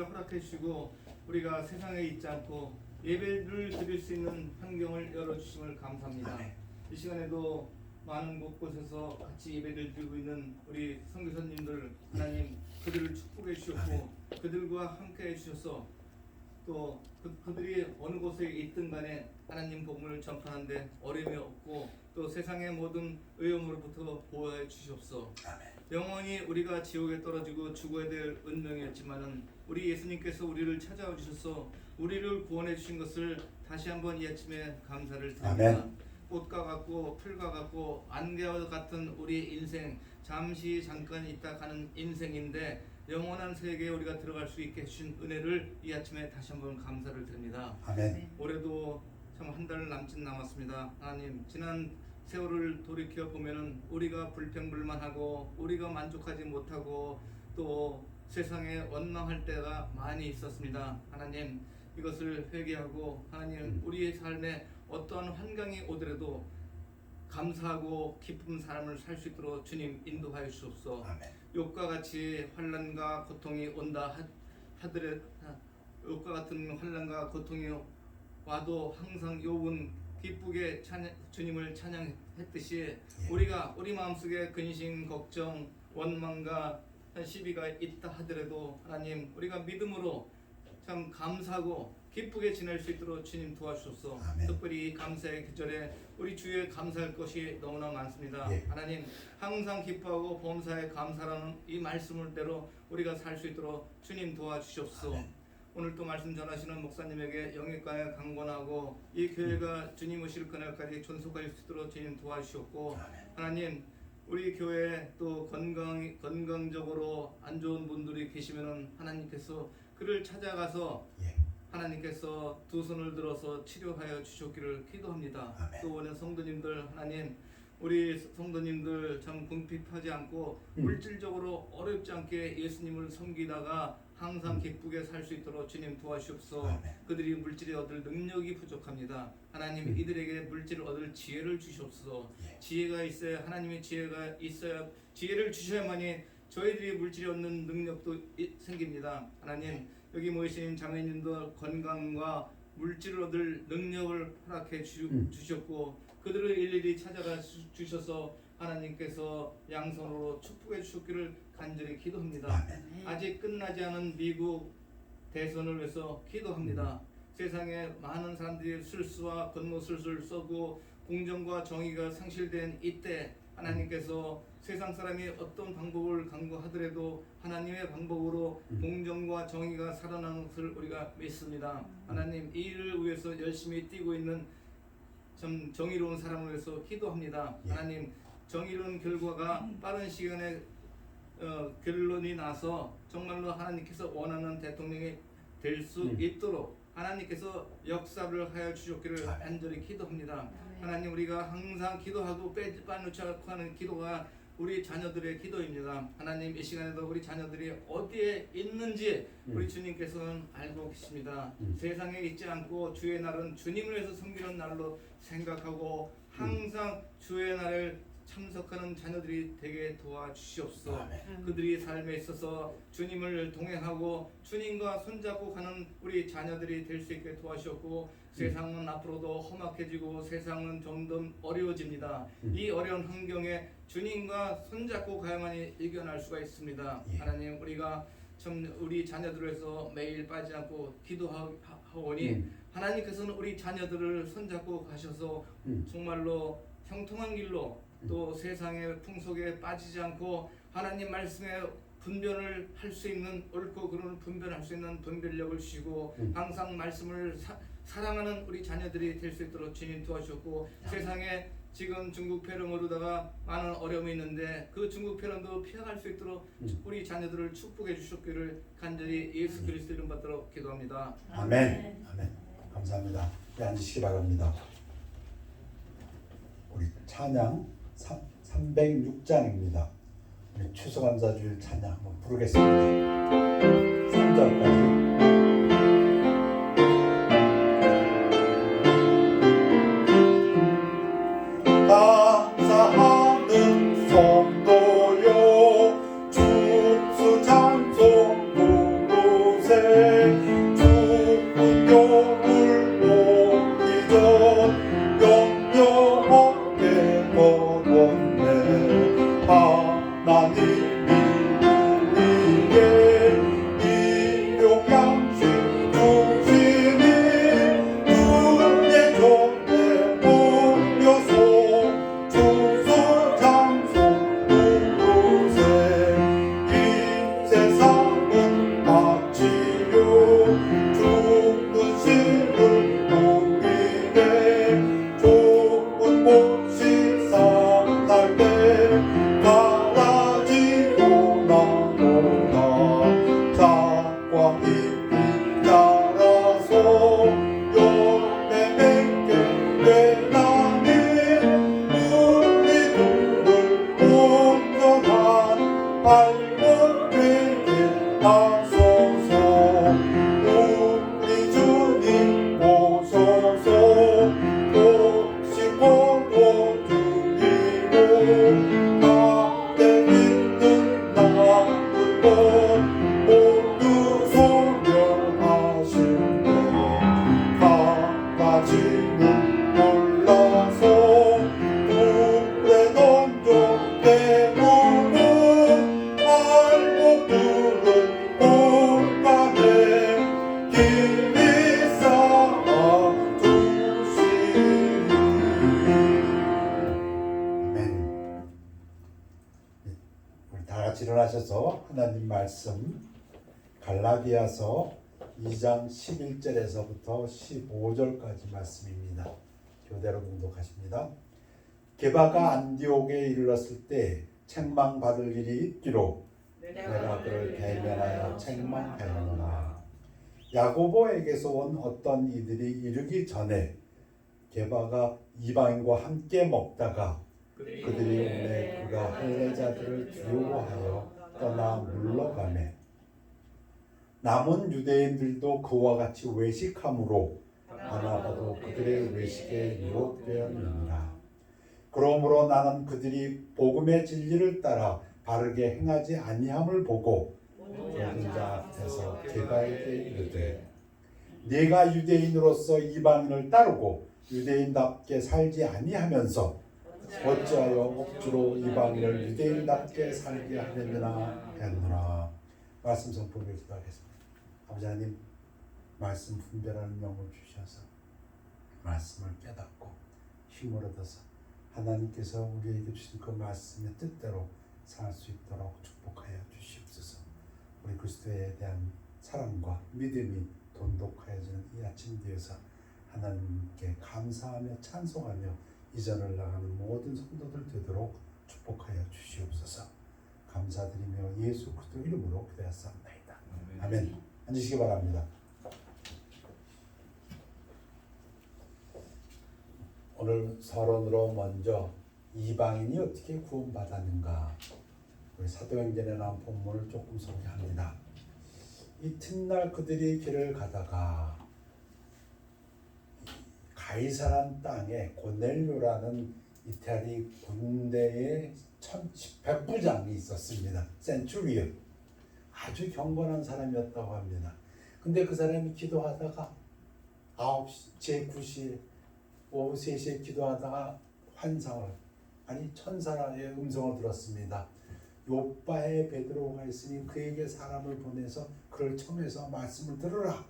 허락해 주시고 우리가 세상에 있지 않고 예배를 드릴 수 있는 환경을 열어주심을 감사합니다. 이 시간에도 많은 곳곳에서 같이 예배를 드리고 있는 우리 선교사님들 하나님 그들을 축복해 주셨고 그들과 함께 해주셔서 또 그들이 어느 곳에 있든 간에 하나님 복음을 전파하는데 어려움이 없고 또 세상의 모든 의험으로부터 보호해 주시옵소서. 영원히 우리가 지옥에 떨어지고 죽어야 될 운명이었지만은 우리 예수님께서 우리를 찾아와 주셔서 우리를 구원해 주신 것을 다시 한번 이 아침에 감사를 드립니다. 꽃과 같고 풀과 같고 안개와 같은 우리 인생, 잠시 잠깐 있다 가는 인생인데 영원한 세계에 우리가 들어갈 수 있게 해주신 은혜를 이 아침에 다시 한번 감사를 드립니다. 아멘. 올해도 참 한 달 남짓 남았습니다. 하나님, 지난 세월을 돌이켜 보면은 우리가 불평불만하고 우리가 만족하지 못하고 또 세상에 원망할 때가 많이 있었습니다. 하나님, 이것을 회개하고 하나님 우리의 삶에 어떠한 환경이 오더라도 감사하고 기쁜 삶을 살 수 있도록 주님 인도하여 주옵소서. 욥과 같이 환난과 고통이 온다 하더라도 욥과 같은 환난과 고통이 와도 항상 욥은 기쁘게 주님을 찬양했듯이 우리가 우리 마음속에 근심, 걱정, 원망과 시비가 있다 하더라도 하나님 우리가 믿음으로 참 감사하고 기쁘게 지낼 수 있도록 주님 도와주소서. 특별히 감사의 계절에 우리 주에 감사할 것이 너무나 많습니다. 하나님 항상 기뻐하고 범사에 감사라는 이 말씀을대로 우리가 살 수 있도록 주님 도와주시옵소서. 오늘 또 말씀 전하시는 목사님에게 영육간에 강권하고 이 교회가 주님 오실 그날까지 존속할 수 있도록 주님 도와주시옵고 하나님 우리 교회에 또 건강적으로 안 좋은 분들이 계시면은 하나님께서 그를 찾아가서 하나님께서 두 손을 들어서 치료하여 주셨기를 기도합니다. 또 오늘 성도님들 하나님 우리 성도님들 참 궁핍하지 않고 물질적으로 어렵지 않게 예수님을 섬기다가 항상 기쁘게 살 수 있도록 주님 도와주옵소서. 그들이 물질을 얻을 능력이 부족합니다. 하나님 이들에게 물질을 얻을 지혜를 주시옵소서. 지혜가 있어야 하나님의 지혜가 있어야 지혜를 주셔야만이 저희들이 물질을 얻는 능력도 생깁니다. 하나님 여기 모이신 자매님들 건강과 물질을 얻을 능력을 허락해 주셨고 그들을 일일이 찾아가 주셔서 하나님께서 양손으로 축복해 주셨기를 간절히 기도합니다. 아직 끝나지 않은 미국 대선을 위해서 기도합니다. 세상에 많은 사람들이 술수와 겉모술을 써고 공정과 정의가 상실된 이때 하나님께서 세상 사람이 어떤 방법을 강구하더라도 하나님의 방법으로 공정과 정의가 살아나는 것을 우리가 믿습니다. 하나님 이 일을 위해서 열심히 뛰고 있는 참 정의로운 사람을 위해서 기도합니다. 하나님 정의로운 결과가 빠른 시간에 결론이 나서 정말로 하나님께서 원하는 대통령이 될 수 있도록 하나님께서 역사를 하여 주셨기를 간절히 기도합니다. 하나님 우리가 항상 기도하고 빼놓지 않고 하는 기도가 우리 자녀들의 기도입니다. 하나님 이 시간에도 우리 자녀들이 어디에 있는지 우리 주님께서는 알고 계십니다. 세상에 있지 않고 주의 날은 주님을 위해서 섬기는 날로 생각하고 항상 주의 날을 참석하는 자녀들이 되게 도와주시옵소서. 그들이 삶에 있어서 주님을 동행하고 주님과 손잡고 가는 우리 자녀들이 될 수 있게 도와주셨고 세상은 앞으로도 험악해지고 세상은 점점 어려워집니다. 이 어려운 환경에 주님과 손잡고 가야만이 이겨낼 수가 있습니다. 하나님 우리가 참 우리 자녀들을 위해서 매일 빠지지 않고 기도하오니 하나님께서는 우리 자녀들을 손잡고 가셔서 정말로 형통한 길로 또 세상의 풍속에 빠지지 않고 하나님 말씀에 분별을 할 수 있는 옳고 그름을 분별할 수 있는 분별력을 주시고 항상 말씀을 사랑하는 우리 자녀들이 될 수 있도록 주님 도와주셨고 세상에 지금 중국 폐렴으로다가 많은 어려움이 있는데 그 중국 폐렴도 피해갈 수 있도록 우리 자녀들을 축복해 주셨기를 간절히 예수 그리스도 이름 받들어 기도합니다. 아멘. 아멘. 감사합니다. 앉으시기 바랍니다. 우리 찬양 306장입니다. 우리 추수감사주일 찬양 한번 부르겠습니다. 3절까지. 감사하는 성도여 춤수 찬송 부르세 죽은 영을 오기 전 영영하게 걸었네. 하나님이 우리에게 일용양식 주시니 주의 전에 모여서 주소장소 부르세. 이 세상은 마치요 죽는 심을 우리네. 좋은 곳이 상할 때 가라지고 나보다 작과 잎이 자라서 열매 맺게 되나니 우리 둘을 온전한 알고 되게 하소서. 우리 주님 오셔서 오시고 주기로 나에 있는 나쁜 것 모두 소멸하시고 가라지는 몰라서 물에 던져 내모는 알고 부른 꽃감에 길이 쌓아 주시니. 아멘. 우리 다 같이 일어나셔서 하나님 말씀 갈라디아서 2장 11절에서부터 15절까지 말씀입니다. 교대로 봉독하십니다. 게바가 안디옥에 이르렀을 때 책망받을 일이 있기로 내가 그를 대면하여 책망하였노라. 야고보에게서 온 어떤 이들이 이르기 전에 게바가 이방인과 함께 먹다가 그들이 오매 그가 헬레자들을 두려워하여 떠나 물러가매 남은 유대인들도 그와 같이 외식함으로 바나바도 그들의 외식에 유혹되었느니라. 그러므로 나는 그들이 복음의 진리를 따라 바르게 행하지 아니함을 보고 모든 자 앞에서 게바에게 이르되 네가 유대인으로서 이방인을 따르고 유대인답게 살지 아니하면서 어찌하여 억지로 이방인을 유대인답게 살게 하려느냐 했노라. 말씀 선포를 기도하겠습니다. 아버지 하나님, 말씀 분별하는 영을 주셔서 말씀을 깨닫고 힘을 얻어서 하나님께서 우리에게 주신 그 말씀의 뜻대로 살 수 있도록 축복하여 주시옵소서. 우리 그리스도에 대한 사랑과 믿음이 돈독하여지는 이 아침 되어서 하나님께 감사하며 찬송하며 이전을 나가는 모든 성도들 되도록 축복하여 주시옵소서. 감사드리며 예수 그리스도 이름으로 기도하옵나이다. 아멘. 앉으시기 바랍니다. 오늘 서론으로 먼저 이방인이 어떻게 구원받았는가, 우리 사도행전에 나온 본문을 조금 소개합니다. 이튿날 그들이 길을 가다가 가이사란 땅에 고넬료라는 이태리 군대의 백부장이 있었습니다. 센츄리온. 아주 경건한 사람이었다고 합니다. 근데 그 사람이 기도하다가 9시, 제9시, 오후 3시에 기도하다가 환상을, 아니 천사의 음성을 들었습니다. 요바에 베드로가 있으니 그에게 사람을 보내서 그를 청해서 말씀을 들으라.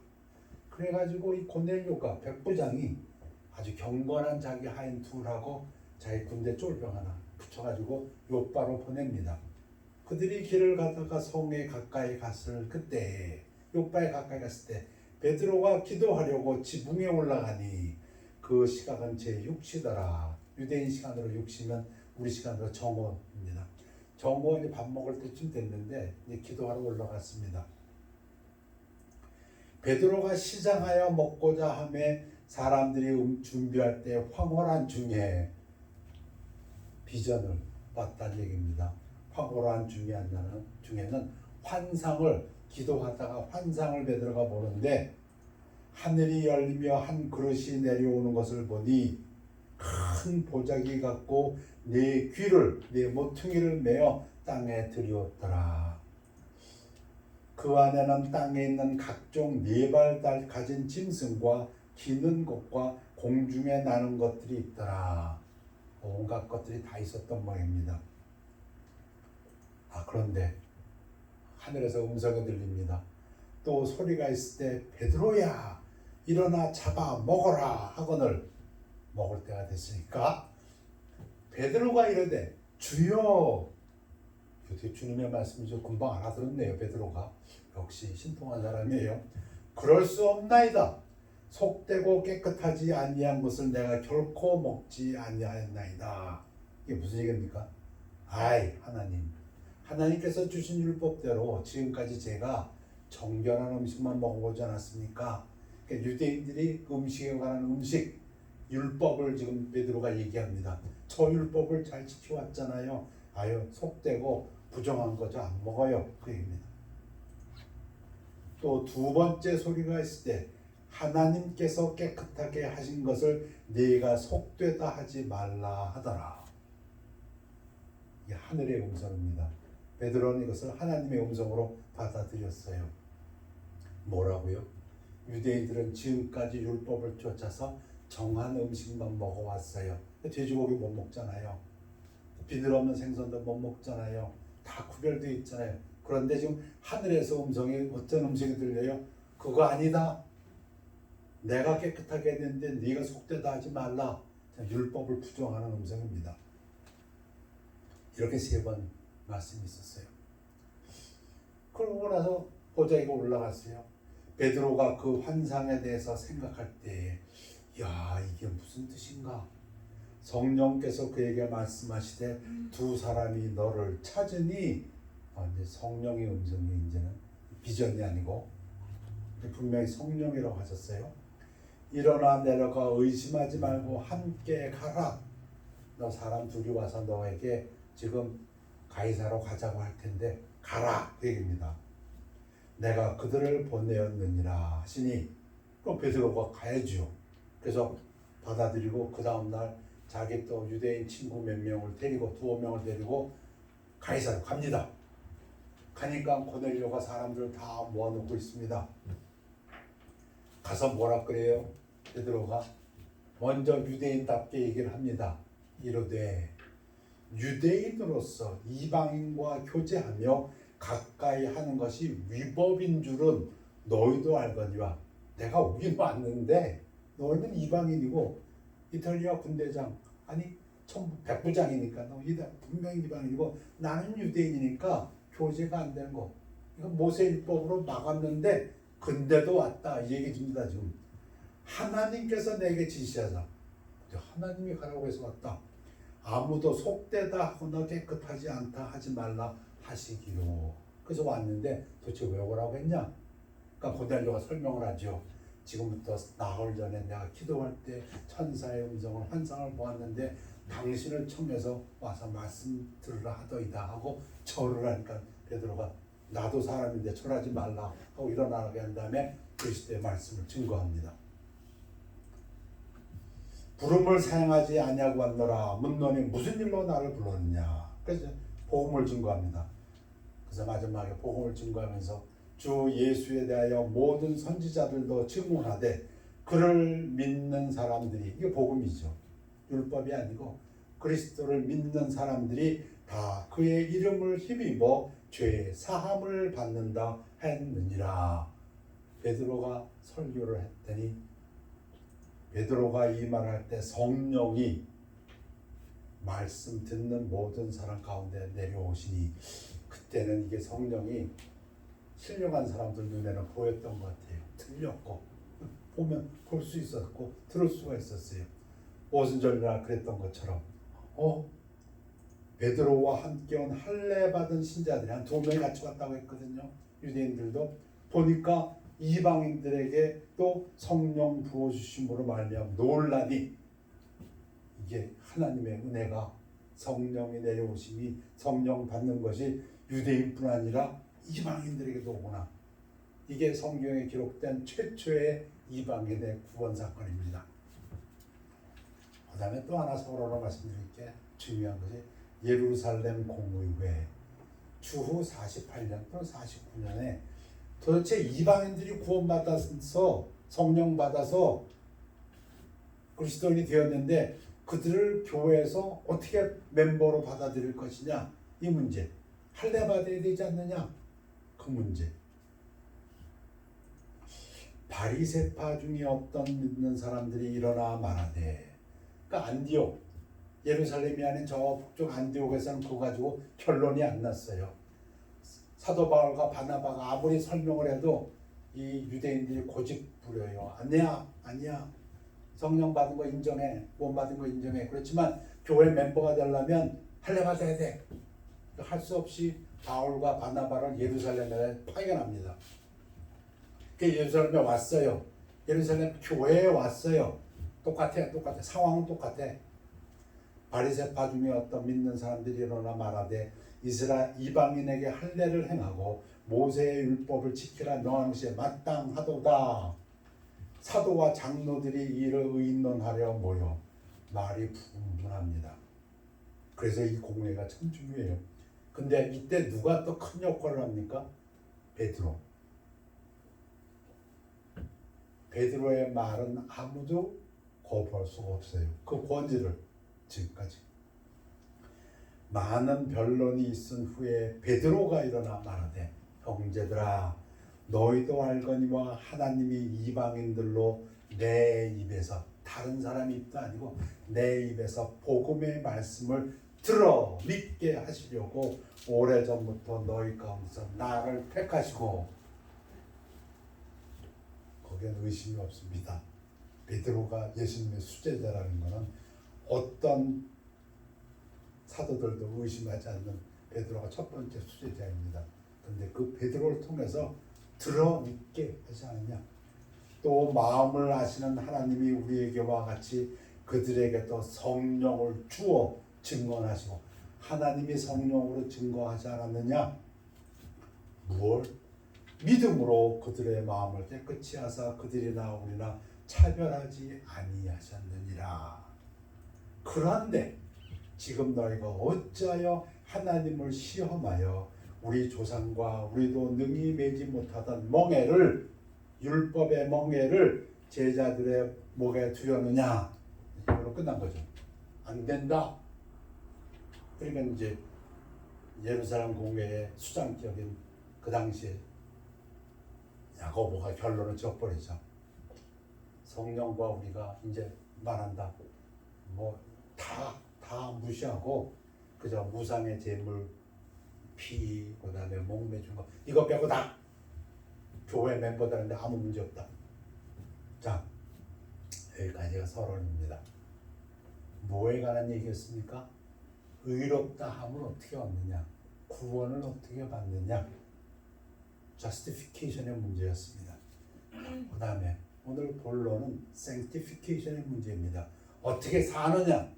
그래가지고 이 고넬료가 백부장이 아주 경건한 자기 하인 둘하고 자기 군대 쫄병 하나 붙여가지고 요바로 보냅니다. 그들이 길을 가다가 성에 가까이 갔을 그때, 요바에 가까이 갔을 때 베드로가 기도하려고 지붕에 올라가니 그 시각은 제6시더라. 유대인 시간으로 6시면 우리 시간으로 정오입니다. 정오에 밥 먹을 때쯤 됐는데 이제 기도하러 올라갔습니다. 베드로가 시장하여 먹고자 하매 사람들이 준비할 때 황홀한 중에 비전을 봤다는 얘기입니다. 황홀한 중에는 환상을, 기도하다가 환상을 베드로가 보는데 하늘이 열리며 한 그릇이 내려오는 것을 보니 큰 보자기 같고 네 귀를, 네 모퉁이를 메어 땅에 들이었더라. 그 안에는 땅에 있는 각종 네 발 가진 짐승과 기는 것과 공중에 나는 것들이 있더라. 온갖 것들이 다 있었던 모양입니다. 그런데 하늘에서 음성이 들립니다. 또 소리가 있을 때 베드로야 일어나 잡아 먹어라 하거늘 먹을 때가 됐으니까 베드로가 이르되 주여. 어떻게 주님의 말씀이죠? 금방 알아들었네요. 베드로가 역시 신통한 사람이에요. 그럴 수 없나이다. 속되고 깨끗하지 아니한 것을 내가 결코 먹지 아니하였나이다. 이게 무슨 얘기입니까? 하나님께서 주신 율법대로 지금까지 제가 정결한 음식만 먹어보지 않았습니까? 그러니까 유대인들이 음식에 관한 음식 율법을 지금 베드로가 얘기합니다. 저 율법을 잘 지켜왔잖아요. 속되고 부정한 거 저 안 먹어요. 그 얘기입니다. 또 두 번째 소리가 있을 때 하나님께서 깨끗하게 하신 것을 네가 속되다 하지 말라 하더라. 이게 하늘의 음성입니다. 베드로는 이것을 하나님의 음성으로 받아들였어요. 뭐라고요? 유대인들은 지금까지 율법을 쫓아서 정한 음식만 먹어왔어요. 돼지고기 못 먹잖아요. 비늘 없는 생선도 못 먹잖아요. 다 구별되어 있잖아요. 그런데 지금 하늘에서 음성이 어떤 음성이 들려요? 그거 아니다. 내가 깨끗하게 했는데 네가 속되다 하지 말라. 율법을 부정하는 음성입니다. 이렇게 3번 말씀이 있었어요. 그러고 나서 보자기가 올라갔어요. 베드로가 그 환상에 대해서 생각할 때에 이게 무슨 뜻인가? 성령께서 그에게 말씀하시되 두 사람이 너를 찾으니 이제 성령의 음성이 이제는 비전이 아니고 분명히 성령이라고 하셨어요. 일어나 내려가 의심하지 말고 함께 가라. 너 사람 둘이 와서 너에게 지금 가이사로 가자고 할 텐데 가라 그 얘기입니다. 내가 그들을 보내었느니라 하시니 그럼 베드로가 가야죠. 그래서 받아들이고 그 다음날 자기 또 유대인 친구 몇 명을 데리고 2명을 데리고 가이사로 갑니다. 가니까 고넬료가 사람들을 다 모아놓고 있습니다. 가서 뭐라 그래요? 베드로가 먼저 유대인답게 얘기를 합니다. 이르되 유대인으로서 이방인과 교제하며 가까이 하는 것이 위법인 줄은 너희도 알거니와 내가 오긴 왔는데 너희는 이방인이고 이탈리아 군대장 전부 백부장이니까 너희들 분명히 이방인이고 나는 유대인이니까 교제가 안 되는 거 이거 모세율법으로 막았는데 근데도 왔다 이 얘기입니다. 지금 하나님께서 내게 지시하자. 하나님이 가라고 해서 왔다. 아무도 속되다 하거나 깨끗하지 않다 하지 말라 하시기로. 그래서 왔는데 도대체 왜 오라고 했냐? 그러니까 고넬료가 설명을 하죠. 지금부터 나흘 전에 내가 기도할 때 천사의 음성을 환상을 보았는데 당신을 청해서 와서 말씀 들으라 하더이다 하고 절을 하니까 베드로가 나도 사람인데 절하지 말라 하고 일어나게 한 다음에 그리스도의 말씀을 증거합니다. 부름을 사용하지 아니하고 왔노라. 묻노니 무슨 일로 나를 불렀느냐. 그래서 복음을 증거합니다. 그래서 마지막에 복음을 증거하면서 주 예수에 대하여 모든 선지자들도 증언하되 그를 믿는 사람들이 이게 복음이죠. 율법이 아니고 그리스도를 믿는 사람들이 다 그의 이름을 힘입어 죄 사함을 받는다 했느니라. 베드로가 설교를 했더니 베드로가 이 말할 때 성령이 말씀 듣는 모든 사람 가운데 내려오시니 그때는 이게 성령이 신령한 사람들 눈에는 보였던 것 같아요. 들렸고 보면 볼 수 있었고 들을 수가 있었어요. 오순절이나 그랬던 것처럼 베드로와 함께 온 할례 받은 신자들이 한 2명이 같이 왔다고 했거든요. 유대인들도 보니까 이방인들에게 또 성령 부어주심으로 말미암아 놀라니 이게 하나님의 은혜가 성령이 내려오심이 성령 받는 것이 유대인뿐 아니라 이방인들에게도 오구나. 이게 성경에 기록된 최초의 이방인의 구원 사건입니다. 그 다음에 또 하나 서로로 말씀드릴게 중요한 것이 예루살렘 공의회 추후 48년 또는 49년에 도대체 이방인들이 구원받아서 성령 받아서 그리스도인이 되었는데 그들을 교회에서 어떻게 멤버로 받아들일 것이냐, 이 문제. 할례 받아야 되지 않느냐, 그 문제. 바리새파 중에 어떤 믿는 사람들이 일어나 말하되, 그러니까 안디옥, 예루살렘이 아닌 저 북쪽 안디옥에서는 그거 가지고 결론이 안 났어요. 사도 바울과 바나바가 아무리 설명을 해도 이 유대인들이 고집 부려요. 아니야. 성령 받은 거 인정해. 못 받은 거 인정해. 그렇지만 교회 멤버가 되려면 할례 받아야 돼. 할 수 없이 바울과 바나바를 예루살렘에 파견합니다. 그 예루살렘에 왔어요. 예루살렘 교회에 왔어요. 똑같아. 상황은 똑같아. 바리새파 중에 어떤 믿는 사람들이 일어나 말하되 이스라엘 이방인에게 할례를 행하고 모세의 율법을 지키라 명하는 것이 마땅하도다. 사도와 장로들이 이를 의논하려 모여 말이 분분합니다. 그래서 이 공회가 참 중요해요. 근데 이때 누가 또 큰 역할을 합니까? 베드로. 베드로의 말은 아무도 거부할 수가 없어요. 그 권위를 지금까지. 많은 변론이 있은 후에 베드로가 일어나 말하되 형제들아 너희도 알거니와 하나님이 이방인들로 내 입에서, 다른 사람의 입도 아니고 내 입에서 복음의 말씀을 들어 믿게 하시려고 오래전부터 너희 가운데서 나를 택하시고, 거기엔 의심이 없습니다. 베드로가 예수님의 수제자라는 것은 어떤 사도들도 의심하지 않는 베드로가 첫 번째 수제자입니다. 그런데 그 베드로를 통해서 들어 믿게 하지 않느냐. 또 마음을 아시는 하나님이 우리에게와 같이 그들에게도 성령을 주어 증거하시고, 하나님이 성령으로 증거하지 않았느냐. 무엇? 믿음으로 그들의 마음을 깨끗이 하사 그들이나 우리나 차별하지 아니하셨느니라. 그런데 지금 너희가 어찌하여 하나님을 시험하여 우리 조상과 우리도 능히 매지 못하던 멍에를, 율법의 멍에를 제자들의 목에 두려느냐. 이걸로 끝난 거죠. 안 된다. 그러니까 이제 예루살렘 공회의 수장격인 그 당시에 야고보가 결론을 지어버리죠. 성령과 우리가 이제 말한다. 뭐 다 무시하고 그저 무상의 제물, 피, 그다음에 목매준 거 이거 빼고 다 교회 멤버들한테 아무 문제 없다. 자, 여기까지가 서론입니다. 뭐에 관한 얘기였습니까? 의롭다 함을 어떻게 얻느냐, 구원을 어떻게 받느냐, justification의 문제였습니다. 그 다음에 오늘 본론은 sanctification의 문제입니다. 어떻게 사느냐,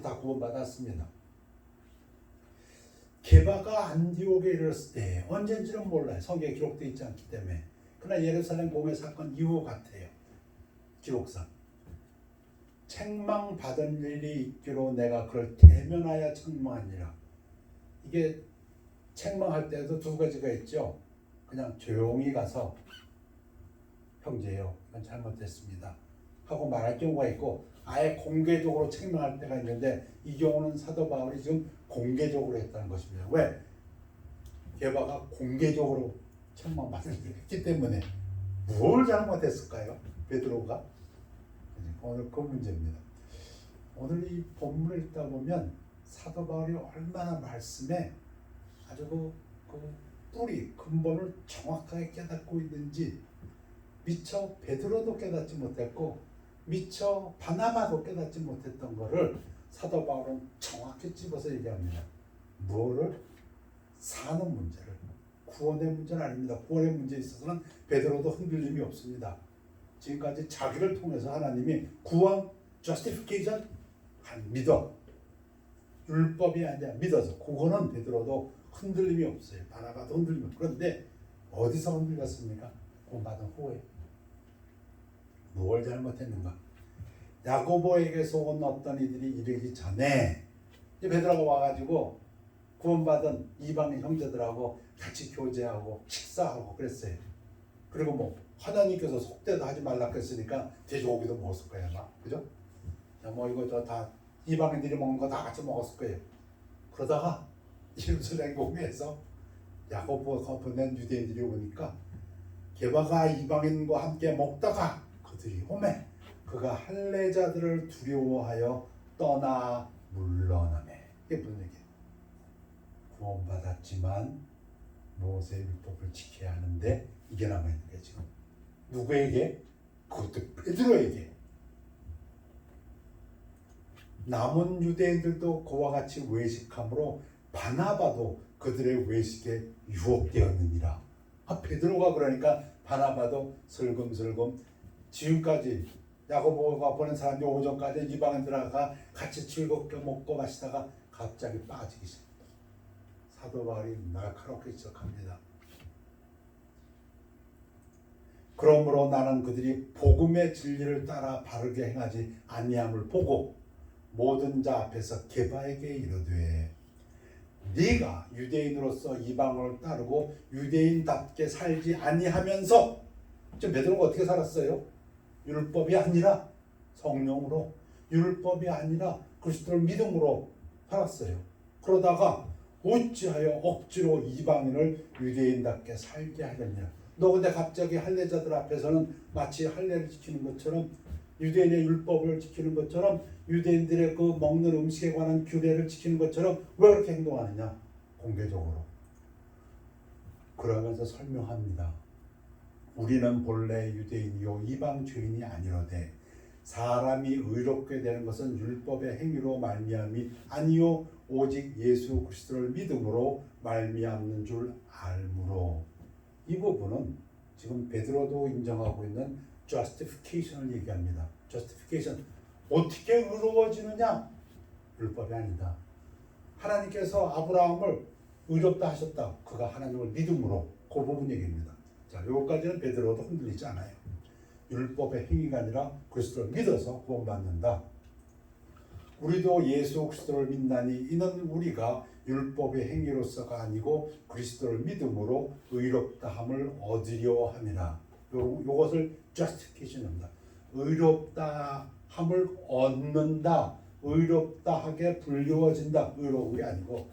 다 구원받았습니다. 게바가 안디옥에 이르렀을 때 언젠지는 몰라요. 성경에 기록되어 있지 않기 때문에. 그러나 예루살렘 공회 사건 이후 같아요. 기록상. 책망받은 일이 있기로 내가 그를 대면하여 책망하니라. 이게 책망할 때도 두 가지가 있죠. 그냥 조용히 가서 형제요, 이건 잘못됐습니다 하고 말할 경우가 있고, 아예 공개적으로 책망할 때가 있는데 이 경우는 사도 바울이 지금 공개적으로 했다는 것입니다. 왜? 게바가 공개적으로 책망받을 했기 때문에. 뭘 잘못했을까요? 베드로가? 오늘 그 문제입니다. 오늘 이 본문을 읽다 보면 사도 바울이 얼마나 말씀에 아주 그 뿌리, 근본을 정확하게 깨닫고 있는지, 미처 베드로도 깨닫지 못했고 미처 바나바도 깨닫지 못했던 것을 사도 바울은 정확히 집어서 얘기합니다. 뭐를? 사는 문제를. 구원의 문제는 아닙니다. 구원의 문제에 있어서는 베드로도 흔들림이 없습니다. 지금까지 자기를 통해서 하나님이 구원, justification, 믿어. 율법이 아니라 믿어서. 그거는 베드로도 흔들림이 없어요. 바나바도 흔들림이 없어요. 그런데 어디서 흔들렸습니까? 구원받은 후에. 뭘 잘못했는가? 야고보에게서 온 어떤 이들이 이르기 전에 베드로가 와가지고 구원받은 이방인 형제들하고 같이 교제하고 식사하고 그랬어요. 그리고 뭐 하나님께서 속대도 하지 말라 했으니까 돼지고기도 먹었을 거예요, 막 그죠? 뭐 이거 저 다 이방인들이 먹는 거 다 같이 먹었을 거예요. 그러다가 예루살렘 공회에서 야고보가 보낸 유대인들이 오니까 게바가 이방인과 함께 먹다가 그들이 오매 그가 할례자들을 두려워하여 떠나 물러나매. 이게 무슨 얘기예요? 구원받았지만 모세의 율법을 지켜야 하는데 이게 남아있는 거예요 지금. 누구에게? 그것도 베드로에게. 남은 유대인들도 그와 같이 외식함으로 바나바도 그들의 외식에 유혹되었느니라. 베드로가 그러니까 바나바도 슬금슬금 지금까지 야고보가 보낸 사람들이 오전까지 이방인들과 같이 즐겁게 먹고 마시다가 갑자기 빠지기 시작합니다. 사도 바울이 날카롭게 지적합니다. 그러므로 나는 그들이 복음의 진리를 따라 바르게 행하지 아니함을 보고 모든 자 앞에서 게바에게 이르되 네가 유대인으로서 이방을 따르고 유대인답게 살지 아니하면서 지금 베드로가 어떻게 살았어요? 율법이 아니라 성령으로, 율법이 아니라 그리스도를 믿음으로 살았어요. 그러다가 어찌하여 억지로 이방인을 유대인답게 살게 하려냐. 너 근데 갑자기 할례자들 앞에서는 마치 할례를 지키는 것처럼 유대인의 율법을 지키는 것처럼 유대인들의 그 먹는 음식에 관한 규례를 지키는 것처럼 왜 그렇게 행동하느냐. 공개적으로. 그러면서 설명합니다. 우리는 본래 유대인이요 이방 죄인이 아니로되 사람이 의롭게 되는 것은 율법의 행위로 말미암이 아니요 오직 예수 그리스도를 믿음으로 말미암는 줄 알므로. 이 부분은 지금 베드로도 인정하고 있는 justification을 얘기합니다. justification. 어떻게 의로워지느냐? 율법이 아니다. 하나님께서 아브라함을 의롭다 하셨다. 그가 하나님을 믿음으로. 그 부분 얘기입니다. 자, 요거까지는 베드로도 흔들리지 않아요. 율법의 행위가 아니라 그리스도를 믿어서 구원받는다. 우리도 예수 그리스도를 믿나니 이는 우리가 율법의 행위로서가 아니고 그리스도를 믿음으로 의롭다함을 얻으려 함이라. 요것을 justification입니다. 의롭다함을 얻는다. 의롭다하게 불리워진다. 의로운 게 아니고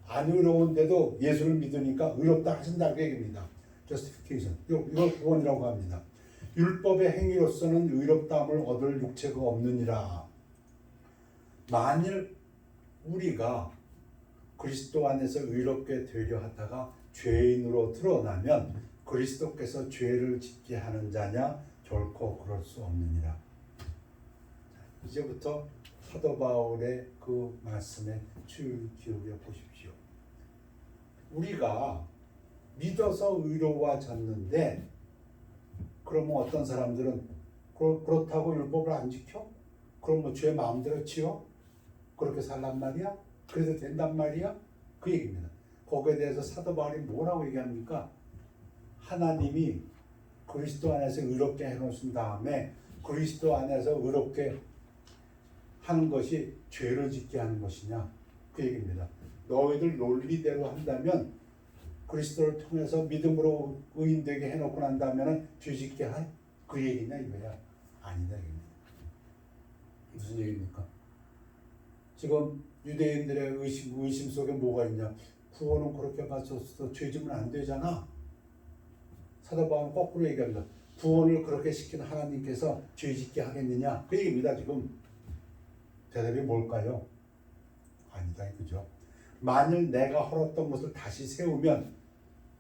안 의로운데도 예수를 믿으니까 의롭다 하신다 그 얘기입니다. justification. 이걸 구원이라고 합니다. 율법의 행위로서는 의롭다함을 얻을 육체가 없느니라. 만일 우리가 그리스도 안에서 의롭게 되려 하다가 죄인으로 드러나면 그리스도께서 죄를 짓게 하는 자냐? 결코 그럴 수 없느니라. 이제부터 사도 바울의 그 말씀에 주의 기울여 보십시오. 우리가 믿어서 의로워졌는데 그러면 어떤 사람들은 그렇다고 율법을 안 지켜? 그럼 뭐 죄 마음대로 지어? 그렇게 살란 말이야? 그래도 된단 말이야? 그 얘기입니다. 거기에 대해서 사도 바울이 뭐라고 얘기합니까? 하나님이 그리스도 안에서 의롭게 해놓으신 다음에 그리스도 안에서 의롭게 하는 것이 죄를 짓게 하는 것이냐? 그 얘기입니다. 너희들 논리대로 한다면 그리스도를 통해서 믿음으로 의인되게 해놓고 난 다음에는 죄 짓게 할? 그 얘기냐 이거야? 아니다 이겁니다. 무슨 얘기입니까? 지금 유대인들의 의심 속에 뭐가 있냐? 구원은 그렇게 받았어도 죄지면 안 되잖아. 사도 바울은 거꾸로 얘기합니다. 구원을 그렇게 시킨 하나님께서 죄짓게 하겠느냐? 그 얘기입니다. 지금 대답이 뭘까요? 아니다 이거죠. 만일 내가 헐었던 것을 다시 세우면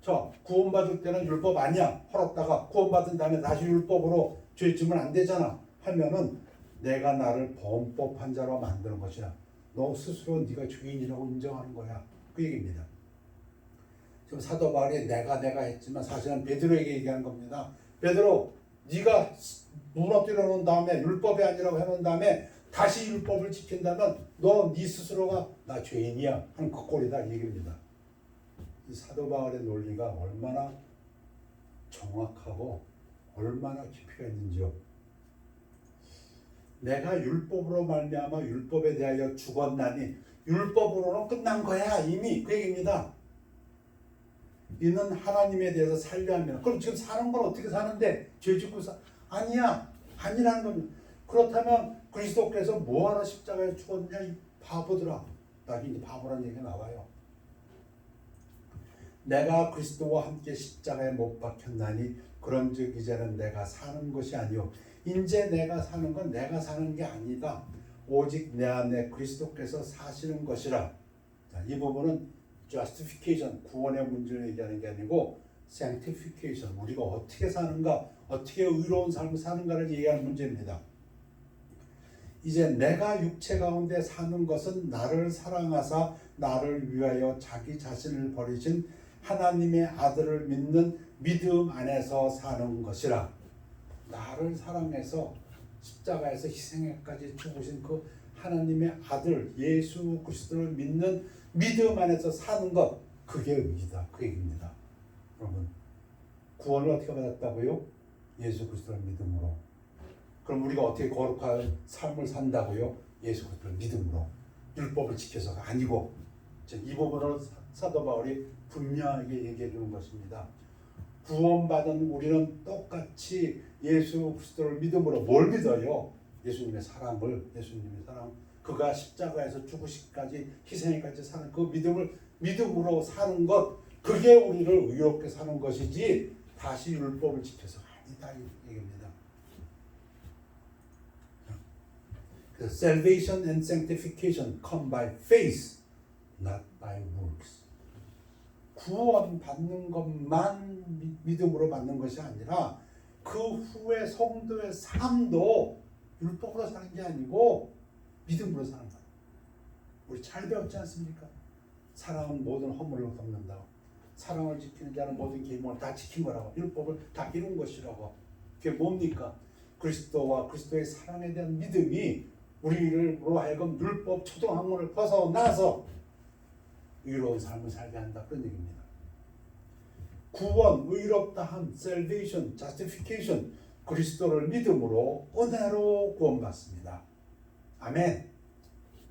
저 구원받을 때는 율법 아니야. 헐었다가 구원받은 다음에 다시 율법으로 죄지면 안 되잖아. 하면은 내가 나를 범법한 자로 만드는 것이야. 너 스스로 네가 죄인이라고 인정하는 거야. 그 얘기입니다. 지금 사도 바울이 내가 했지만 사실은 베드로에게 얘기한 겁니다. 베드로, 네가 무너뜨려 놓은 다음에 율법이 아니라고 해놓은 다음에 다시 율법을 지킨다면 너 네 스스로가 나 죄인이야 하는 그 꼴이다 이 얘기입니다. 이 사도 바울의 논리가 얼마나 정확하고 얼마나 깊이가 있는지요. 내가 율법으로 말미암아 율법에 대하여 죽었나니 율법으로는 끝난 거야 이미 그 얘기입니다. 이는 하나님에 대해서 살려 하면 그럼 지금 사는 건 어떻게 사는데 죄 짓고 아니야 아니라는 겁니다. 그렇다면 그리스도께서 뭐하러 십자가에 죽었냐 이 바보들아. 나중에 이제 바보라는 얘기가 나와요. 내가 그리스도와 함께 십자가에 못 박혔나니 그런즉 이제는 내가 사는 것이 아니요 이제 내가 사는 건 내가 사는 게 아니다. 오직 내 안에 그리스도께서 사시는 것이라. 자, 이 부분은 justification, 구원의 문제를 얘기하는 게 아니고 sanctification, 우리가 어떻게 사는가, 어떻게 의로운 삶을 사는가를 얘기하는 문제입니다. 이제 내가 육체 가운데 사는 것은 나를 사랑하사 나를 위하여 자기 자신을 버리신 하나님의 아들을 믿는 믿음 안에서 사는 것이라. 나를 사랑해서 십자가에서 희생에까지 죽으신 그 하나님의 아들 예수 그리스도를 믿는 믿음 안에서 사는 것, 그게 의이다. 그 얘기입니다. 여러분, 구원을 어떻게 받았다고요? 예수 그리스도를 믿음으로. 그럼 우리가 어떻게 거룩한 삶을 산다고요? 예수 그리스도를 믿음으로. 율법을 지켜서가 아니고. 이 부분을 사도 바울이 분명하게 얘기해 주는 것입니다. 구원받은 우리는 똑같이 예수 그리스도를 믿음으로 뭘 믿어요? 예수님의 사랑을, 예수님의 사랑, 그가 십자가에서 죽으시기까지 희생까지 사는 그 믿음을 믿음으로 사는 것, 그게 우리를 의롭게 사는 것이지 다시 율법을 지켜서 아니다 이 얘기입니다. 그래서 salvation and sanctification come by faith, not by works. 구원 받는 것만 믿음으로 받는 것이 아니라 그 후에 성도의 삶도 율법으로 사는 게 아니고 믿음으로 사는 거예요. 우리 잘 배웠지 않습니까? 사랑은 모든 허물을 덮는다고. 사랑을 지키는 자는 모든 계명을 다 지킨 거라고. 율법을 다 이룬 것이라고. 그게 뭡니까? 그리스도와 그리스도의 사랑에 대한 믿음이 우리로 하여금 율법 초등학문을 벗어나서 의로운 삶을 살게 한다. 그런 얘기입니다. 구원, 의롭다함, salvation, justification, 그리스도를 믿음으로 은혜로 구원받습니다. 아멘.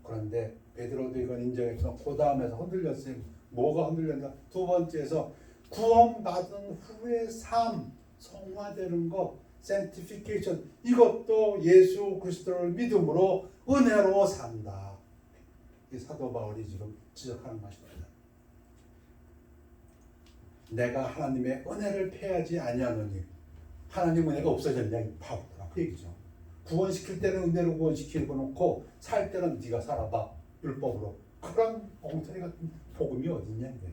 그런데 베드로도 이건 인정해서 그 다음에서 흔들렸어요. 뭐가 흔들렸나? 두 번째에서 구원받은 후의 삶, 성화되는 것, sanctification, 이것도 예수 그리스도를 믿음으로 은혜로 산다. 이 사도 바울이 지금 지적하는 것입니다. 내가 하나님의 은혜를 패하지 아니하노니 하나님 은혜가 없어졌냐 이 바보더라 그 얘기죠. 구원시킬 때는 은혜로 구원시키고 놓고 살 때는 네가 살아봐 율법으로. 그런 엉터리 같은 복음이 어딨냐 이게.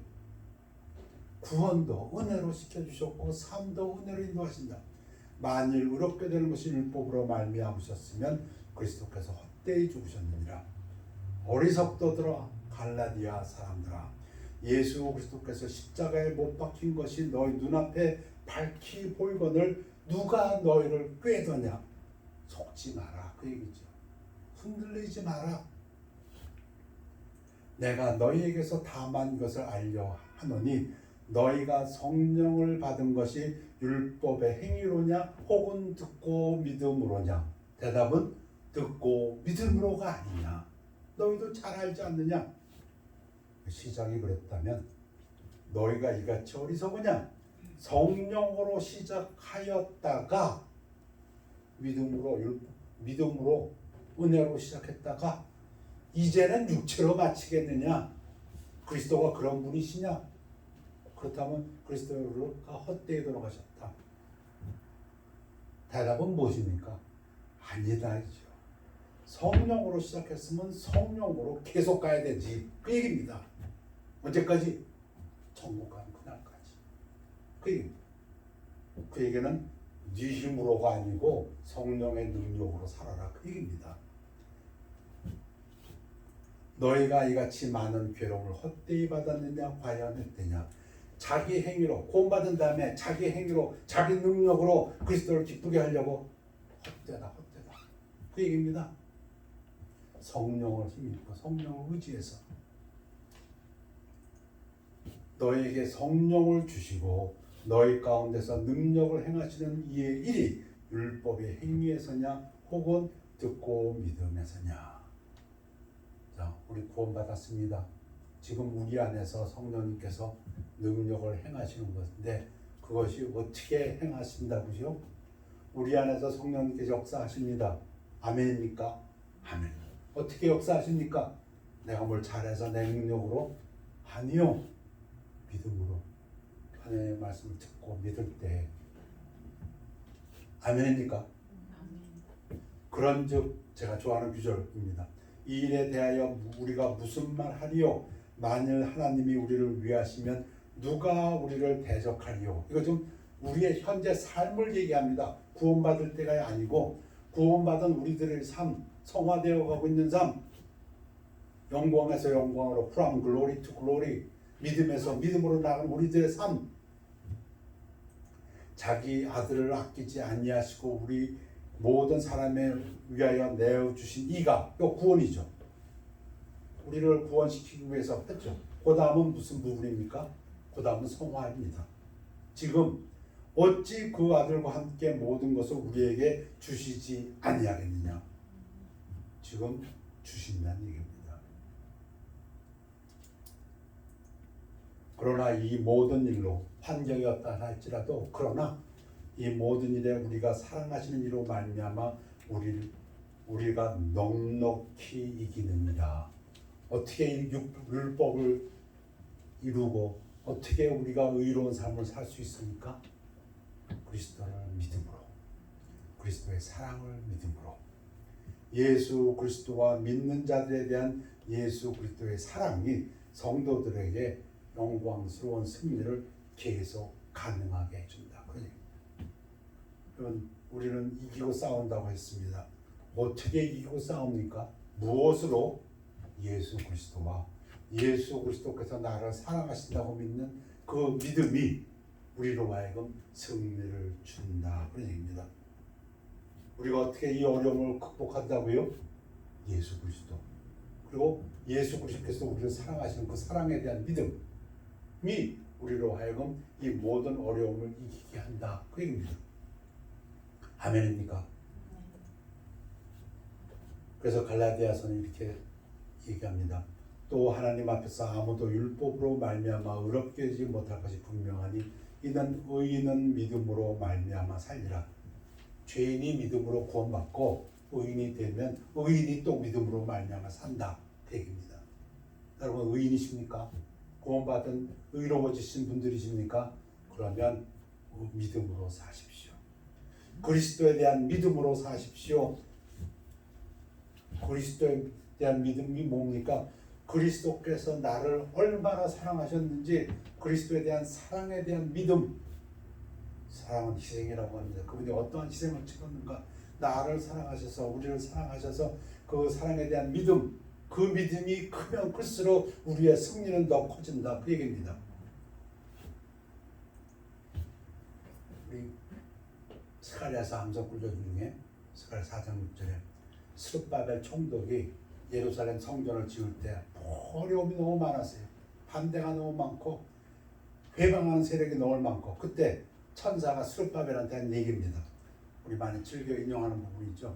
구원도 은혜로 시켜주셨고 삶도 은혜로 인도하신다. 만일 의롭게 되는 것이 율법으로 말미암으셨으면 그리스도께서 헛되이 죽으셨느니라. 어리석도들아 갈라디아 사람들아, 예수 그리스도께서 십자가에 못 박힌 것이 너희 눈앞에 밝히 보이거늘 누가 너희를 꾀더냐. 속지 마라 그 얘기죠. 흔들리지 마라. 내가 너희에게서 다만 이것을 알려 하노니 너희가 성령을 받은 것이 율법의 행위로냐 혹은 듣고 믿음으로냐. 대답은 듣고 믿음으로가 아니냐. 너희도 잘 알지 않느냐. 시작이 그랬다면 너희가 이같이 어리석으냐. 성령으로 시작하였다가 믿음으로 은혜로 시작했다가 이제는 육체로 마치겠느냐. 그리스도가 그런 분이시냐. 그렇다면 그리스도가 헛되이 돌아가셨다. 대답은 무엇입니까? 아니다 이죠. 성령으로 시작했으면 성령으로 계속 가야 되지 그 얘기입니다. 언제까지? 천국 가는 그날까지. 그 얘기입니다. 그 얘기는 네 힘으로가 아니고 성령의 능력으로 살아라 그 얘기입니다. 너희가 이같이 많은 괴로움을 헛되이 받았느냐 과연 했느냐. 자기 행위로 구원받은 다음에 자기 행위로 자기 능력으로 그리스도를 기쁘게 하려고 헛되다 그 얘기입니다. 성령을 힘입고 성령을 의지해서 너희에게 성령을 주시고 너희 가운데서 능력을 행하시는 이의 일이 율법의 행위에서냐 혹은 듣고 믿음에서냐. 자, 우리 구원받았습니다. 지금 우리 안에서 성령님께서 능력을 행하시는 것인데 그것이 어떻게 행하신다고요? 우리 안에서 성령님께서 역사하십니다. 아멘입니까? 아멘. 어떻게 역사하십니까? 내가 뭘 잘해서 내 능력으로? 아니요. 믿음으로 하나님의 말씀을 듣고 믿을 때 아멘입니까? 그런즉 제가 좋아하는 구절입니다. 이 일에 대하여 우리가 무슨 말 하리요? 만일 하나님이 우리를 위하시면 누가 우리를 대적하리요? 이거 좀 우리의 현재 삶을 얘기합니다. 구원받을 때가 아니고 구원받은 우리들의 삶, 성화되어 가고 있는 삶, 영광에서 영광으로 from glory to glory, 믿음에서 믿음으로 나아가는 우리들의 삶, 자기 아들을 아끼지 아니하시고 우리 모든 사람에 위하여 내어주신 이가 이 구원이죠. 우리를 구원시키기 위해서 했죠. 그 다음은 무슨 부분입니까? 그 다음은 성화입니다. 지금 어찌 그 아들과 함께 모든 것을 우리에게 주시지 아니하겠느냐. 지금 주신다는 얘기입니다. 그러나 이 모든 일로 환경이 어떠하 할지라도 그러나 이 모든 일에 우리가 사랑하시는 이로 말미암아 우리가 넉넉히 이기느니라. 어떻게 율법을 이루고 어떻게 우리가 의로운 삶을 살 수 있습니까? 그리스도를 믿음으로, 그리스도의 사랑을 믿음으로, 예수 그리스도와 믿는 자들에 대한 예수 그리스도의 사랑이 성도들에게 영광스러운 승리를 계속 가능하게 해준다. 그러면 우리는 이기고 싸운다고 했습니다. 어떻게 이기고 싸웁니까? 무엇으로? 예수 그리스도와 예수 그리스도께서 나를 사랑하신다고 믿는 그 믿음이 우리로 하여금 승리를 준다. 그런 얘기입니다. 우리가 어떻게 이 어려움을 극복한다고요? 예수 그리스도. 그리고 예수 그리스도께서 우리를 사랑하시는 그 사랑에 대한 믿음이 우리로 하여금 이 모든 어려움을 이기게 한다. 그 얘기입니다. 아멘입니까? 그래서 갈라디아서는 이렇게 얘기합니다. 또 하나님 앞에서 아무도 율법으로 말미암아 의롭게 되지 못할 것이 분명하니 이는 의인은 믿음으로 말미암아 살리라. 죄인이 믿음으로 구원받고 의인이 되면 의인이 또 믿음으로 말미암아 산다. 그 얘기입니다. 여러분 의인이십니까? 구원받은 의로워지신 분들이십니까? 그러면 믿음으로 사십시오. 그리스도에 대한 믿음으로 사십시오. 그리스도에 대한 믿음이 뭡니까? 그리스도께서 나를 얼마나 사랑하셨는지 그리스도에 대한 사랑에 대한 믿음. 사랑은 희생이라고 합니다. 그분이 어떠한 희생을 치렀는가? 나를 사랑하셔서 우리를 사랑하셔서 그 사랑에 대한 믿음, 그 믿음이 크면 클수록 우리의 승리는 더 커진다. 그 얘기입니다. 우리 스가랴서 암석굴조 중에 스가랴 4장 6절에 스룹바벨 총독이 예루살렘 성전을 지을 때 어려움이 너무 많았어요. 반대가 너무 많고 회방하는 세력이 너무 많고 그때 천사가 스룹바벨한테 한 얘기입니다. 우리 많이 즐겨 인용하는 부분이죠.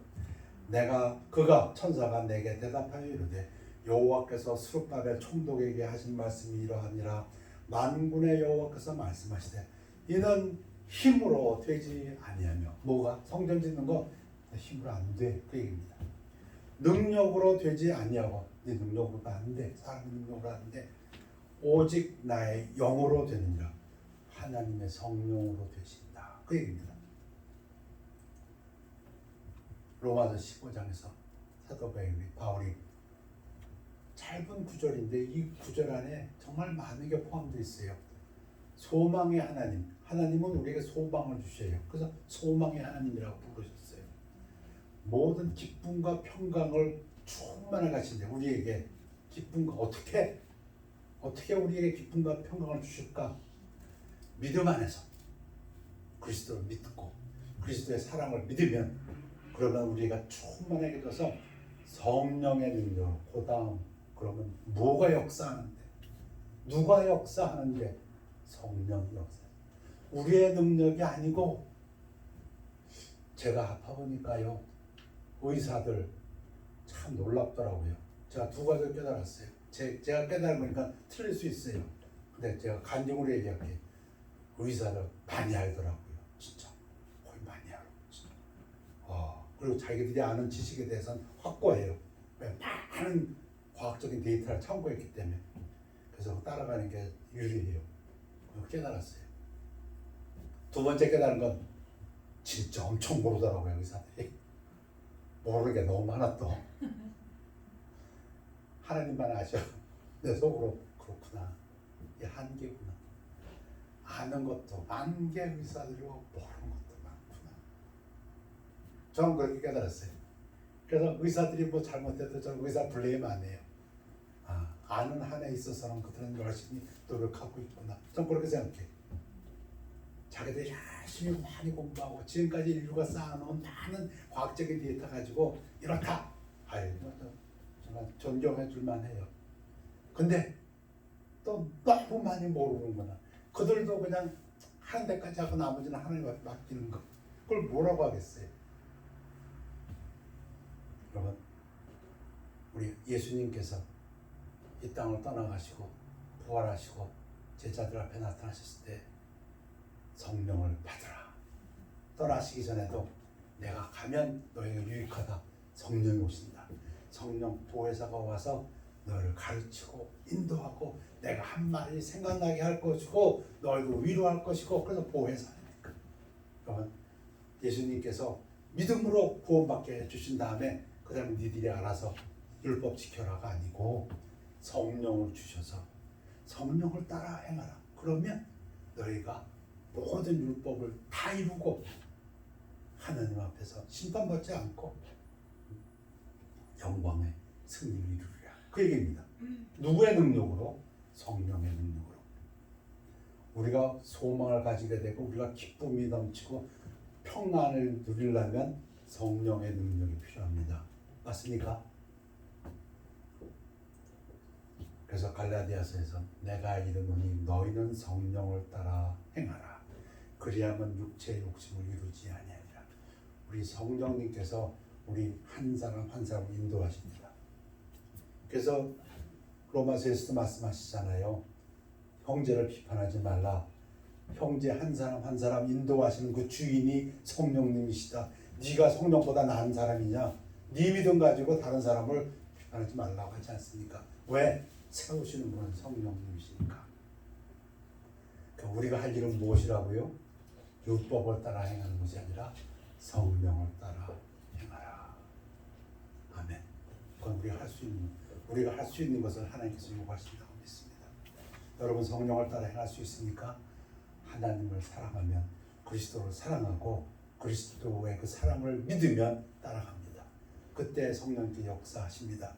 그가 천사가 내게 대답하여 이르되 여호와께서 스룹바벨 총독에게 하신 말씀이 이러하니라. 만군의 여호와께서 말씀하시되 이는 힘으로 되지 아니하며 뭐가? 성전 짓는 거 힘으로 안 돼. 그 얘기입니다. 능력으로 되지 아니하고 네 능력으로도 안 돼. 사람 능력으로 안 돼. 오직 나의 영으로 되느니라. 하나님의 성령으로 되신다. 그 얘기입니다. 로마서 15장에서 사도 바울이 짧은 구절인데 이 구절 안에 정말 많은 게 포함되어 있어요. 소망의 하나님. 하나님은 우리에게 소망을 주셔요. 그래서 소망의 하나님이라고 부르셨어요. 모든 기쁨과 평강을 충만하게 하신데 우리에게 기쁨과 어떻게 우리에게 기쁨과 평강을 주실까? 믿음 안에서 그리스도를 믿고 그리스도의 사랑을 믿으면 그러면 우리가 충만하게 돼서 성령의 능력, 그 다음 그러면 뭐가 역사하는데? 누가 역사하는데? 성령이 역사. 우리의 능력이 아니고 제가 아파보니까요 의사들 참 놀랍더라고요. 제가 두 가지를 깨달았어요. 제가 깨달은 거니까 틀릴 수 있어요. 근데 제가 간증으로 얘기할게요. 의사들 많이 알더라고요. 진짜 거의 많이 알아. 진짜. 그리고 자기들이 아는 지식에 대해서는 확고해요. 왜? 많은 과학적인 데이터를 참고했기 때문에. 그래서 따라가는 게 유리해요. 깨달았어요. 두 번째 깨달은 건 진짜 엄청 모르더라고요. 의사들이. 모르는 게 너무 많아 또. 하나님만 아셔. 내 속으로 그렇구나. 이게 한계구나. 아는 것도 만개 의사들이고 모르는 것도 많구나. 저는 그렇게 깨달았어요. 그래서 의사들이 뭐 잘못해도 저는 의사 블레임 안 해요. 아는 한에 있어서는 그들은 열심히 노력하고 있구나. 저는 그렇게 생각해요. 자기들이 열심히 많이 공부하고 지금까지 인류가 쌓아놓은 많은 과학적인 데이터 가지고 이렇다. 정말 존경해 줄만 해요. 근데 또 너무 많이 모르는구나. 그들도 그냥 하는 데까지 하고 나머지는 하나님한테 맡기는 거. 그걸 뭐라고 하겠어요? 여러분, 우리 예수님께서 이 땅을 떠나가시고 부활하시고 제자들 앞에 나타나셨을 때 성령을 받으라. 떠나시기 전에도 내가 가면 너에게 유익하다. 성령이 오신다. 성령 보혜사가 와서 너를 가르치고 인도하고 내가 한 말이 생각나게 할 것이고 너희도 위로할 것이고 그래서 보혜사니까. 그러면 예수님께서 믿음으로 구원받게 해주신 다음에 그 다음에 니들이 알아서 율법 지켜라가 아니고 성령을 주셔서 성령을 따라 행하라. 그러면 너희가 모든 율법을 다 이루고 하나님 앞에서 심판받지 않고 영광의 승리를 이루리라. 그 얘기입니다. 누구의 능력으로? 성령의 능력으로. 우리가 소망을 가지게 되고 우리가 기쁨이 넘치고 평안을 누리려면 성령의 능력이 필요합니다. 맞습니까? 그래서 갈라디아서에서 내가 이르노니 너희는 성령을 따라 행하라. 그리하면 육체의 욕심을 이루지 아니하리라. 우리 성령님께서 우리 한 사람 한 사람을 인도하십니다. 그래서 로마서에서도 말씀하시잖아요. 형제를 비판하지 말라. 형제 한 사람 한 사람 인도하시는 그 주인이 성령님이시다. 네가 성령보다 나은 사람이냐? 네 믿음 가지고 다른 사람을 비판하지 말라고 하지 않습니까? 왜? 세우시는 분은 성령님이시니까. 그러니까 우리가 할 일은 무엇이라고요? 율법을 따라 행하는 것이 아니라 성령을 따라 행하라. 아멘. 그건 우리가 할 수 있는 것을 하나님께서 요구하신다고 믿습니다. 여러분 성령을 따라 행할 수 있습니까? 하나님을 사랑하면 그리스도를 사랑하고 그리스도의 그 사랑을 믿으면 따라갑니다. 그때 성령님께 역사하십니다.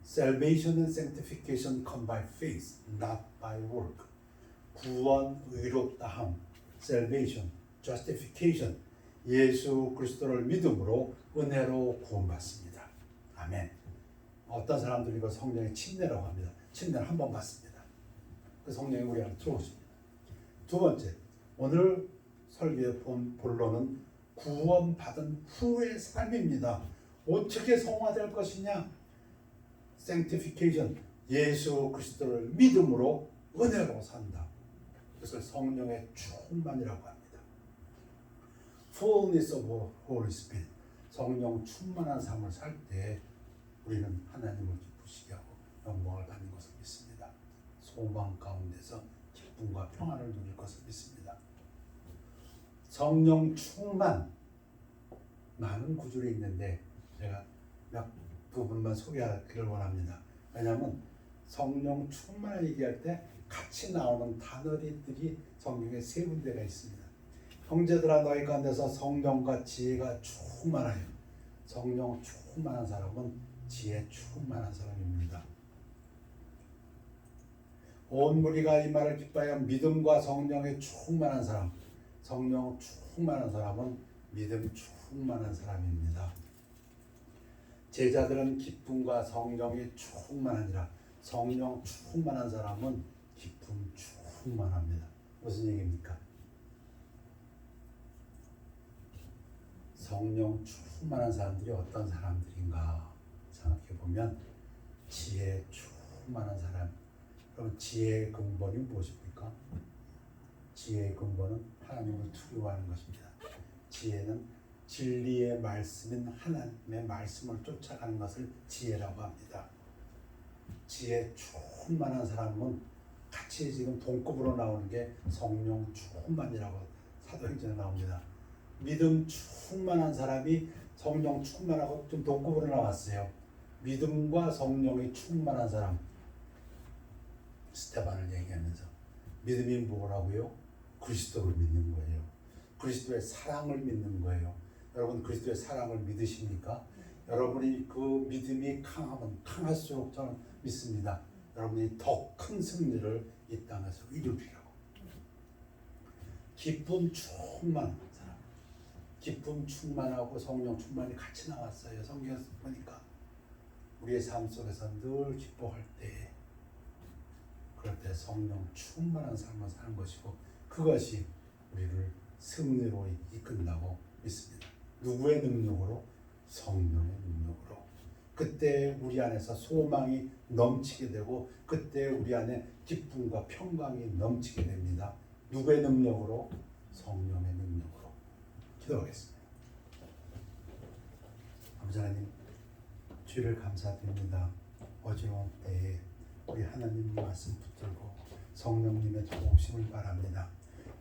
Salvation and sanctification come by faith, not by work. 구원, 의롭다함, salvation, justification, 예수 그리스도를 믿음으로 은혜로 구원받습니다. 아멘. 어떤 사람들이 이거 성령의 침례라고 합니다. 침례를 한 번 받습니다. 그 성령이 우리 안에 들어오십니다. 두 번째, 오늘 설교의 본론은 구원받은 후의 삶입니다. 어떻게 성화될 것이냐? sanctification, 예수 그리스도를 믿음으로 은혜로 산다. 그래서 성령의 충만이라고 합니다. fullness of Holy Spirit, 성령 충만한 삶을 살 때 우리는 하나님을 기쁘시게 하고 영광을 받는 것을 믿습니다. 소망 가운데서 기쁨과 평안을 누릴 것을 믿습니다. 성령 충만, 많은 구절이 있는데 제가 몇 부분만 소개하기를 원합니다. 왜냐하면 성령 충만을 얘기할 때 같이 나오는 단어들이 성경에 세 군데가 있습니다. 형제들아 너희 가운데서 성령과 지혜가 충만하여. 성령 충만한 사람은 지혜 충만한 사람입니다. 온 무리가 이 말을 기뻐하여 믿음과 성령에 충만한 사람, 성령 충만한 사람은 믿음 충만한 사람입니다. 제자들은 기쁨과 성령이 충만하니라. 성령 충만한 사람은 기쁨 충만합니다. 무슨 얘기입니까? 성령 충만한 사람들이 어떤 사람들인가 생각해 보면 지혜 충만한 사람. 그럼 지혜의 근본이 무엇입니까? 지혜의 근본은 하나님을 두려워하는 것입니다. 지혜는 진리의 말씀인 하나님의 말씀을 쫓아가는 것을 지혜라고 합니다. 지혜 충만한 사람은 같이 지금 동급으로 나오는 게 성령 충만이라고 사도행전에 나옵니다. 믿음 충만한 사람이 성령 충만하고 좀 동급으로 나왔어요. 믿음과 성령이 충만한 사람, 스테반을 얘기하면서 믿음이 뭐라고요? 그리스도를 믿는 거예요. 그리스도의 사랑을 믿는 거예요. 여러분 그리스도의 사랑을 믿으십니까? 여러분이 그 믿음이 강하면 강할수록 저는 믿습니다. 여러분이 더 큰 승리를 이 땅에서 이루리라고. 기쁨 충만한 사람, 기쁨 충만하고 성령 충만이 같이 나왔어요. 성경에서 보니까 우리의 삶 속에서 늘 기뻐할 때, 그럴 때 성령 충만한 삶을 사는 것이고 그것이 우리를 승리로 이끈다고 믿습니다. 누구의 능력으로? 성령의 능력으로. 그때 우리 안에서 소망이 넘치게 되고 그때 우리 안에 기쁨과 평강이 넘치게 됩니다. 누구의 능력으로? 성령의 능력으로. 기도하겠습니다. 아버지 하나님, 주를 감사드립니다. 어지러운 때에 우리 하나님 말씀 붙들고 성령님의 도우심을 바랍니다.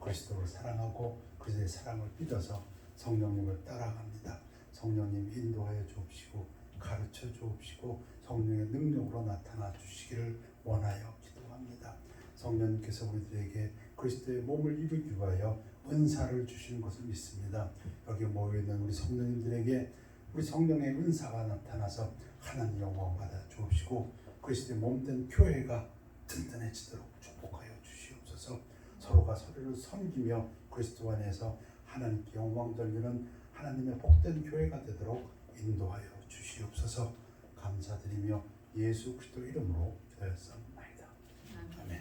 그리스도를 사랑하고 그리스도의 사랑을 믿어서 성령님을 따라갑니다. 성령님 인도하여 주옵시고 가르쳐 주옵시고 성령의 능력으로 나타나 주시기를 원하여 기도합니다. 성령님께서 우리들에게 그리스도의 몸을 이루기 위하여 은사를 주시는 것을 믿습니다. 여기 모여있는 우리 성령님들에게 우리 성령의 은사가 나타나서 하나님 영광 받아 주옵시고 그리스도의 몸된 교회가 든든해지도록 축복하여 주시옵소서. 서로가 서로를 섬기며 그리스도 안에서 하나님께 영광 돌리는 하나님의 복된 교회가 되도록 인도하여 주시옵소서. 감사드리며 예수 그리스도 이름으로 기도했사옵나이다. 아멘.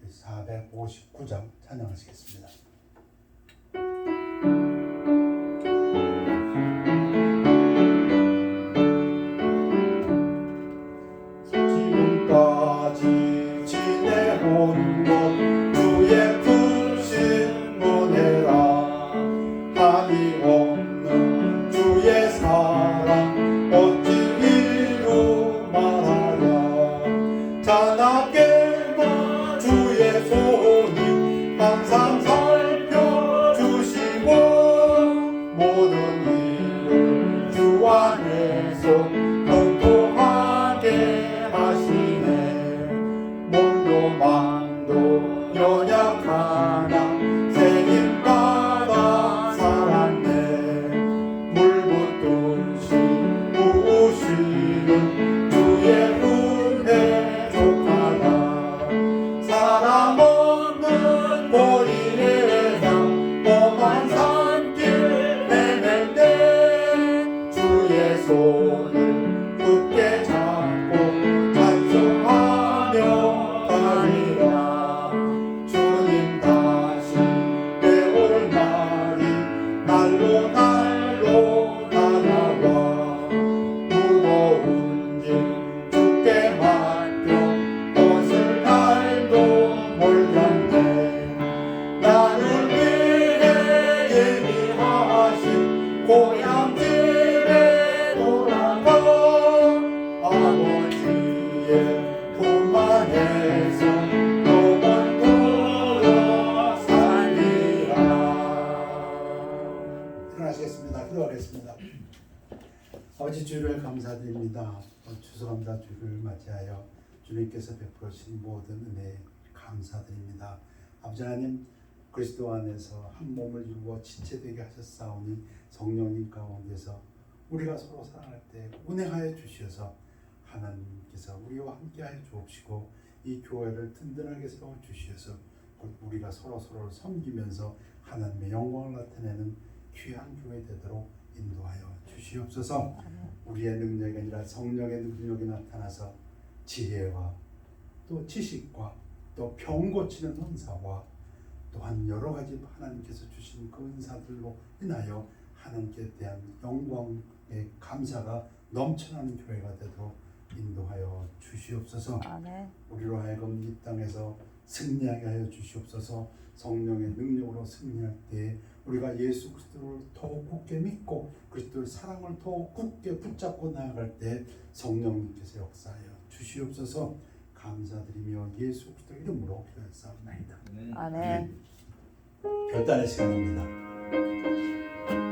459장 찬양하시겠습니다. 지금까지 지내온 것 주의 크신 은혜라 한이 없는 주의 사랑 어찌 이루 말하랴. 자나깨만 주의 손이 항상 살펴주시고 모든 일을 주 안에서 건강하게 하시네. 몸도 마음도 연약하나 생일마다 살았네. 물붓듯이 부으시는 주의 은혜 족하다. 사람 없는 거리에서 험한 산길 헤맬 때 주의 손을 굳게 잡고 찬송하며 가리라. 주님 다시 배울 날이 날로 날로 다가와. 무거운 짐 주께 맡겨 어슬 날도 몰렸네. 나를 위해 예비하신 고향집에 돌아가 아버지의 품 안에서 영원토록 살리라. 일어나시겠습니다. 기도하겠습니다. 아버지 주를 감사드립니다. 추수감사 주를 맞이하여 주님께서 베풀으신 모든 은혜 감사드립니다. 아버지 하나님, 그리스도 안에서 한 몸을 이루어 지체되게 하셨사오니 성령님 가운데서 우리가 서로 사랑할 때 운행하여 주시어서 하나님께서 우리와 함께하여 주옵시고 이 교회를 든든하게 세워 주시어서 우리가 서로를 섬기면서 하나님의 영광을 나타내는 귀한 교회 되도록 인도하여 주시옵소서. 우리의 능력이 아니라 성령의 능력이 나타나서 지혜와 또 지식과 또 병 고치는 은사와 또한 여러 가지 하나님께서 주신 그 은사들로 인하여 하나님께 대한 영광의 감사가 넘쳐나는 교회가 되도록 인도하여 주시옵소서. 아멘. 우리로 하여금 이 땅에서 승리하게 하여 주시옵소서. 성령의 능력으로 승리할 때 우리가 예수 그리스도를 더욱 굳게 믿고 그리스도의 사랑을 더욱 굳게 붙잡고 나아갈 때 성령님께서 역사하여 주시옵소서. 감사드리며 예수 그리스도 이름으로 기도했사옵나이다. 네. 아멘. 결단의 시간입니다.